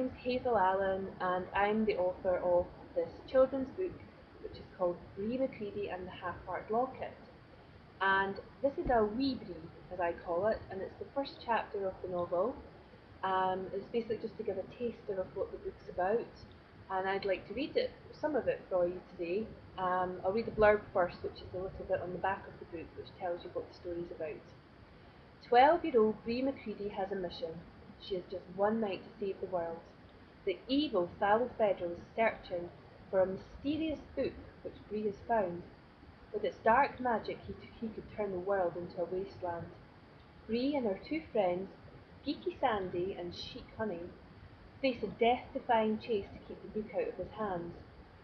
name's Hazel Allan, and I'm the author of this children's book, which is called Bree McCready and the Half Heart Locket. And this is a wee Bree, as I call it, and it's the first chapter of the novel. It's basically just to give a taster of what the book's about, and I'd like to read it, some of it for you today. I'll read the blurb first, which is a little bit on the back of the book, which tells you what the story's about. 12-year-old Bree McCready has a mission. She has just one night to save the world. The evil Fallow Federal is searching for a mysterious book which Bree has found. With its dark magic, he could turn the world into a wasteland. Bree and her two friends, Geeky Sandy and Chic Honey, face a death-defying chase to keep the book out of his hands.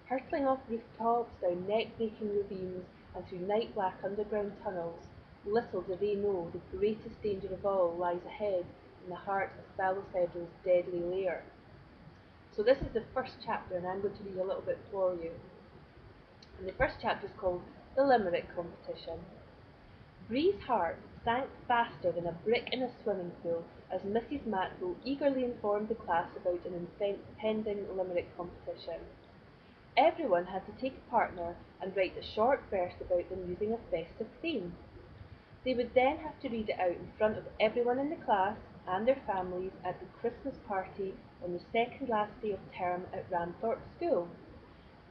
Hurtling off rooftops, down neck-breaking ravines, and through night-black underground tunnels, little do they know the greatest danger of all lies ahead in the heart of Fallow Federal's deadly lair. So this is the first chapter, and I'm going to read a little bit for you. And the first chapter is called The Limerick Competition. Bree's heart sank faster than a brick in a swimming pool as Mrs. Matlow eagerly informed the class about an impending limerick competition. Everyone had to take a partner and write a short verse about them using a festive theme. They would then have to read it out in front of everyone in the class and their families at the Christmas party on the second last day of term at Ramthorpe School.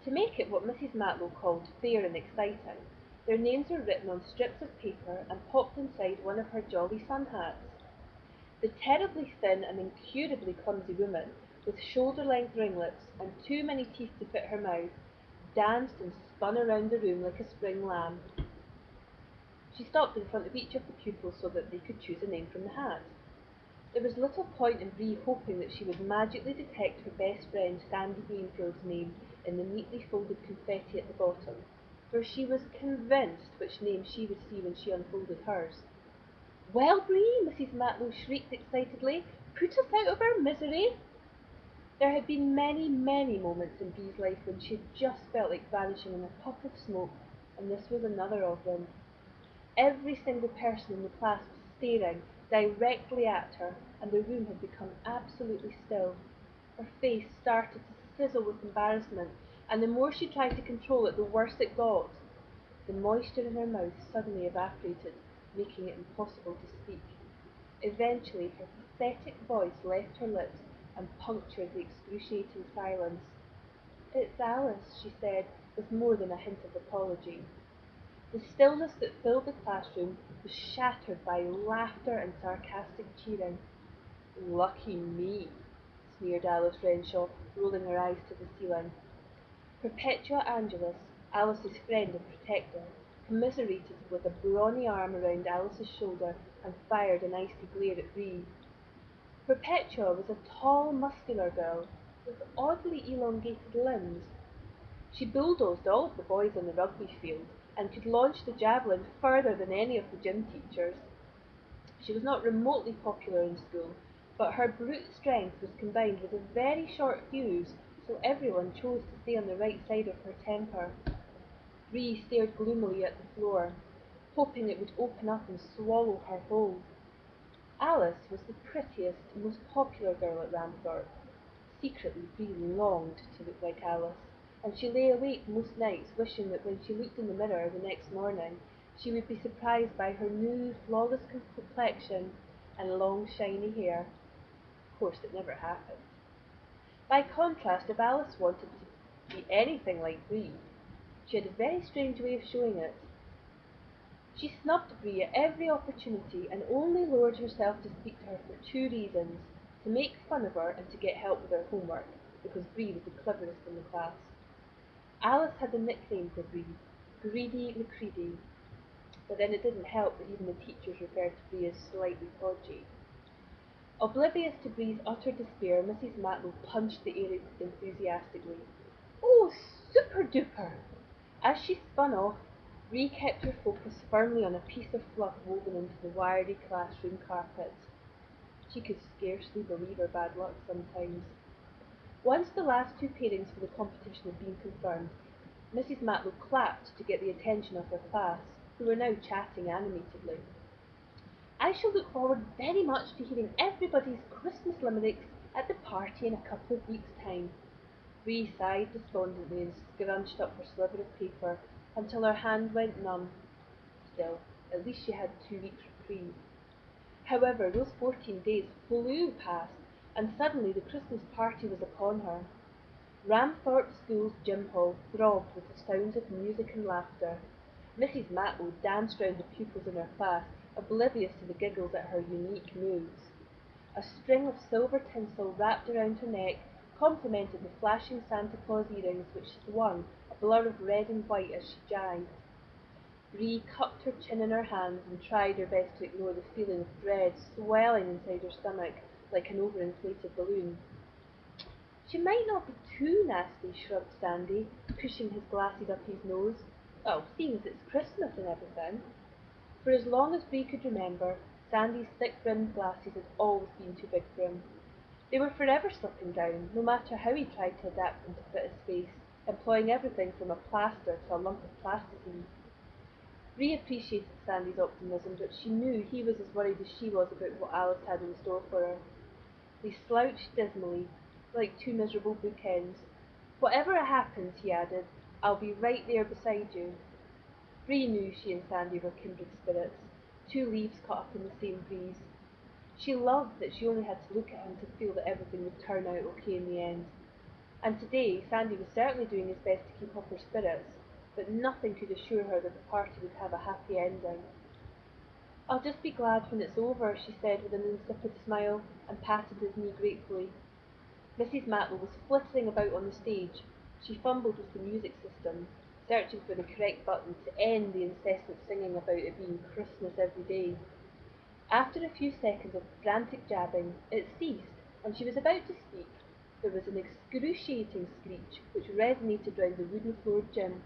To make it what Mrs. Matlow called fair and exciting, their names were written on strips of paper and popped inside one of her jolly sun hats. The terribly thin and incurably clumsy woman, with shoulder-length ringlets and too many teeth to fit her mouth, danced and spun around the room like a spring lamb. She stopped in front of each of the pupils so that they could choose a name from the hat. There was little point in Bree hoping that she would magically detect her best friend Sandy Greenfield's name in the neatly folded confetti at the bottom, for she was convinced which name she would see when she unfolded hers. "Well, Bree," Mrs. Matlow shrieked excitedly, "put us out of our misery!" There had been many, many moments in Bree's life when she had just felt like vanishing in a puff of smoke, and this was another of them. Every single person in the class was staring directly at her, and the room had become absolutely still. Her face started to sizzle with embarrassment, and the more she tried to control it, the worse it got. The moisture in her mouth suddenly evaporated, making it impossible to speak. Eventually, her pathetic voice left her lips and punctured the excruciating silence. "It's Alice," she said, with more than a hint of apology. The stillness that filled the classroom was shattered by laughter and sarcastic cheering. "Lucky me," sneered Alice Renshaw, rolling her eyes to the ceiling. Perpetua Angelus, Alice's friend and protector, commiserated with a brawny arm around Alice's shoulder and fired an icy glare at Bree. Perpetua was a tall, muscular girl with oddly elongated limbs. She bulldozed all of the boys on the rugby field and could launch the javelin further than any of the gym teachers. She was not remotely popular in school, but her brute strength was combined with a very short fuse, so everyone chose to stay on the right side of her temper. Bree stared gloomily at the floor, hoping it would open up and swallow her whole. Alice was the prettiest, most popular girl at Ramthorpe. Secretly, Bree longed to look like Alice, and she lay awake most nights wishing that when she looked in the mirror the next morning, she would be surprised by her new, flawless complexion and long, shiny hair. Of course, it never happened. By contrast, if Alice wanted to be anything like Bree, she had a very strange way of showing it. She snubbed Bree at every opportunity and only lowered herself to speak to her for two reasons: to make fun of her and to get help with her homework, because Bree was the cleverest in the class. Alice had a nickname for Bree, Greedy McCready, but then it didn't help that even the teachers referred to Bree as slightly podgy. Oblivious to Bree's utter despair, Mrs. Matlow punched the air enthusiastically. "Oh, super duper!" As she spun off, Bree kept her focus firmly on a piece of fluff woven into the wiry classroom carpet. She could scarcely believe her bad luck sometimes. Once the last two pairings for the competition had been confirmed, Mrs. Matlow clapped to get the attention of her class, who were now chatting animatedly. "I shall look forward very much to hearing everybody's Christmas limericks At the party in a couple of weeks' time, Bree sighed despondently and scrunched up her sliver of paper until her hand went numb. Still, at least she had 2 weeks' reprieve. However, those 14 days flew past, and suddenly the Christmas party was upon her. Ramthorpe School's gym hall throbbed with the sounds of music and laughter. Mrs. Matlow danced round the pupils in her class, oblivious to the giggles at her unique moves. A string of silver tinsel wrapped around her neck complemented the flashing Santa Claus earrings which swung, a blur of red and white as she jived. Bree cupped her chin in her hands and tried her best to ignore the feeling of dread swelling inside her stomach like an overinflated balloon. "She might not be too nasty," shrugged Sandy, pushing his glasses up his nose. "Well, seeing as it's Christmas and everything." For as long as Bree could remember, Sandy's thick-rimmed glasses had always been too big for him. They were forever slipping down, no matter how he tried to adapt them to fit his face, employing everything from a plaster to a lump of plasticine. Bree appreciated Sandy's optimism, but she knew he was as worried as she was about what Alice had in store for her. They slouched dismally, like two miserable bookends. "Whatever happens," he added, "I'll be right there beside you." Bree knew she and Sandy were kindred spirits, two leaves caught up in the same breeze. She loved that she only had to look at him to feel that everything would turn out okay in the end. And today Sandy was certainly doing his best to keep up her spirits, but nothing could assure her that the party would have a happy ending. "I'll just be glad when it's over," she said with an insipid smile, and patted his knee gratefully. Mrs. Matlow was flittering about on the stage. She fumbled with the music system, searching for the correct button to end the incessant singing about it being Christmas every day. After a few seconds of frantic jabbing, it ceased, and she was about to speak. There was an excruciating screech which resonated round the wooden-floored gym.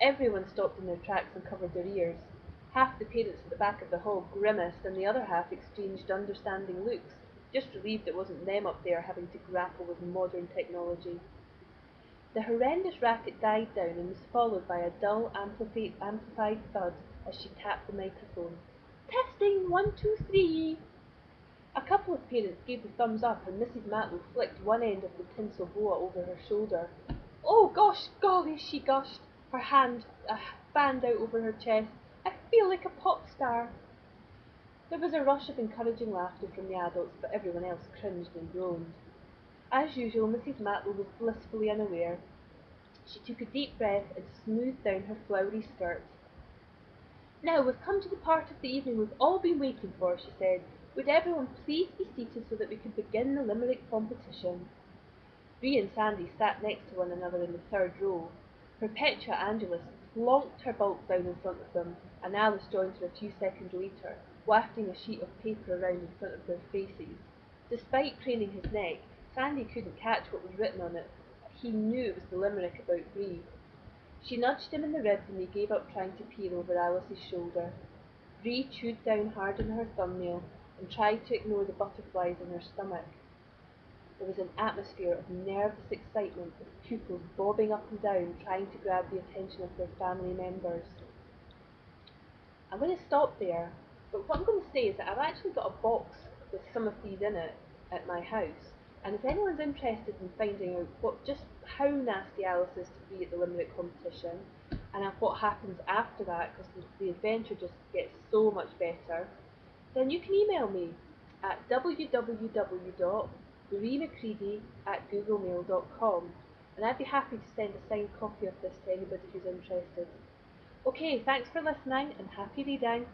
Everyone stopped in their tracks and covered their ears. Half the parents at the back of the hall grimaced, and the other half exchanged understanding looks, just relieved it wasn't them up there having to grapple with modern technology. The horrendous racket died down and was followed by a dull amplified thud as she tapped the microphone. "Testing, 1, 2, 3." A couple of parents gave the thumbs up, and Mrs. Matlow flicked one end of the tinsel boa over her shoulder. "Oh, gosh, golly," she gushed, her hand fanned out over her chest. "I feel like a pop star." There was a rush of encouraging laughter from the adults, but everyone else cringed and groaned. As usual, Mrs. Matlow was blissfully unaware. She took a deep breath and smoothed down her flowery skirt. "Now we've come to the part of the evening we've all been waiting for," she said. "Would everyone please be seated so that we can begin the Limerick competition?" Bree and Sandy sat next to one another in the third row. Perpetua Angelus plonked her bulk down in front of them, and Alice joined her a few seconds later, wafting a sheet of paper around in front of their faces. Despite craning his neck, Sandy couldn't catch what was written on it. He knew it was the limerick about Bree. She nudged him in the ribs, and he gave up trying to peer over Alice's shoulder. Bree chewed down hard on her thumbnail and tried to ignore the butterflies in her stomach. There was an atmosphere of nervous excitement, with pupils bobbing up and down, trying to grab the attention of their family members. I'm going to stop there, but what I'm going to say is that I've actually got a box with some of these in it at my house, and if anyone's interested in finding out just how nasty Alice is to be at the limerick competition, and what happens after that, because the adventure just gets so much better, then you can email me at www.breemccready@googlemail.com, and I'd be happy to send a signed copy of this to anybody who's interested. Okay, thanks for listening, and happy reading.